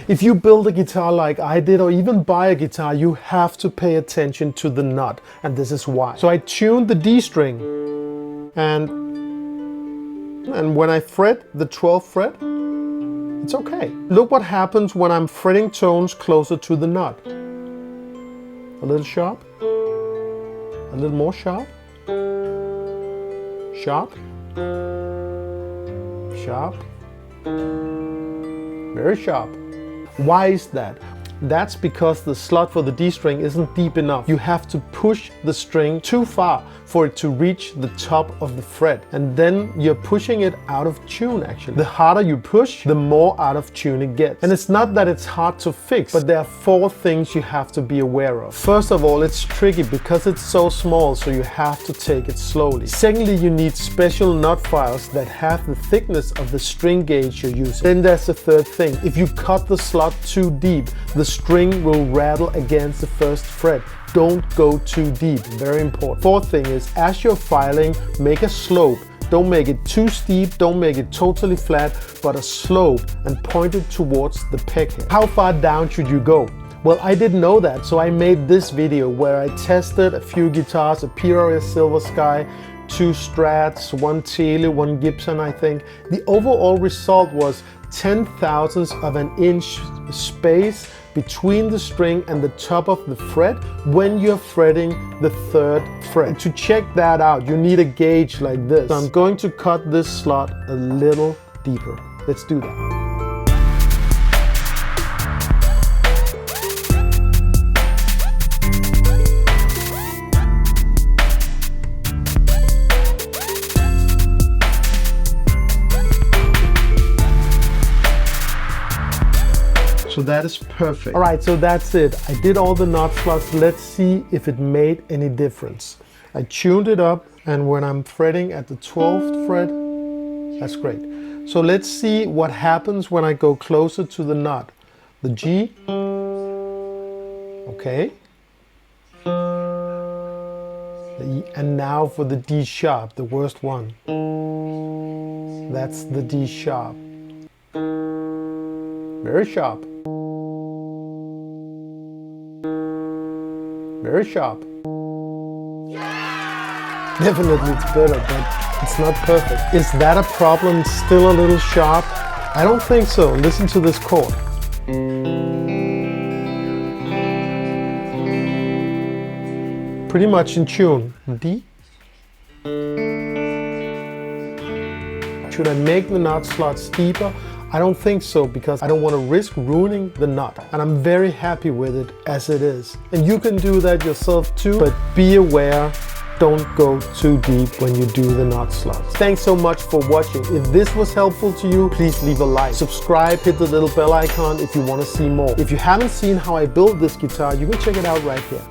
If you build a guitar like I did, or even buy a guitar, you have to pay attention to the nut, and this is why. So I tuned the D string, and when I fret the 12th fret, it's okay. Look what happens when I'm fretting tones closer to the nut. A little sharp, a little more sharp, sharp, sharp, very sharp. Why is that? That's because the slot for the D string isn't deep enough. You have to push the string too far for it to reach the top of the fret. And then you're pushing it out of tune actually. The harder you push, the more out of tune it gets. And it's not that it's hard to fix, but there are 4 things you have to be aware of. First of all, it's tricky because it's so small, so you have to take it slowly. Secondly, you need special nut files that have the thickness of the string gauge you're using. Then there's the third thing. If you cut the slot too deep, the string will rattle against the 1st fret. Don't go too deep, very important. Fourth thing is, as you're filing, make a slope. Don't make it too steep, don't make it totally flat, but a slope, and point it towards the peg head. How far down should you go? Well, I didn't know that, so I made this video where I tested a few guitars, a PRS Silver Sky, 2 Strats, 1 Tele, 1 Gibson, I think. The overall result was 0.010 of an inch space between the string and the top of the fret when you're fretting the 3rd fret. And to check that out, you need a gauge like this. So I'm going to cut this slot a little deeper. Let's do that. So that is perfect. All right, so that's it. I did all the nut slots. Let's see if it made any difference. I tuned it up, and when I'm fretting at the 12th fret, that's great. So let's see what happens when I go closer to the nut. The G, okay. And now for the D sharp, the worst one. That's the D sharp. Very sharp. Very sharp. Definitely it's better, but it's not perfect. Is that a problem? Still a little sharp? I don't think so. Listen to this chord. Pretty much in tune. D. Should I make the nut slots deeper? I don't think so, because I don't want to risk ruining the nut, and I'm very happy with it as it is. And you can do that yourself too, but be aware, don't go too deep when you do the nut slots. Thanks so much for watching. If this was helpful to you, please leave a like. Subscribe, hit the little bell icon if you want to see more. If you haven't seen how I built this guitar, you can check it out right here.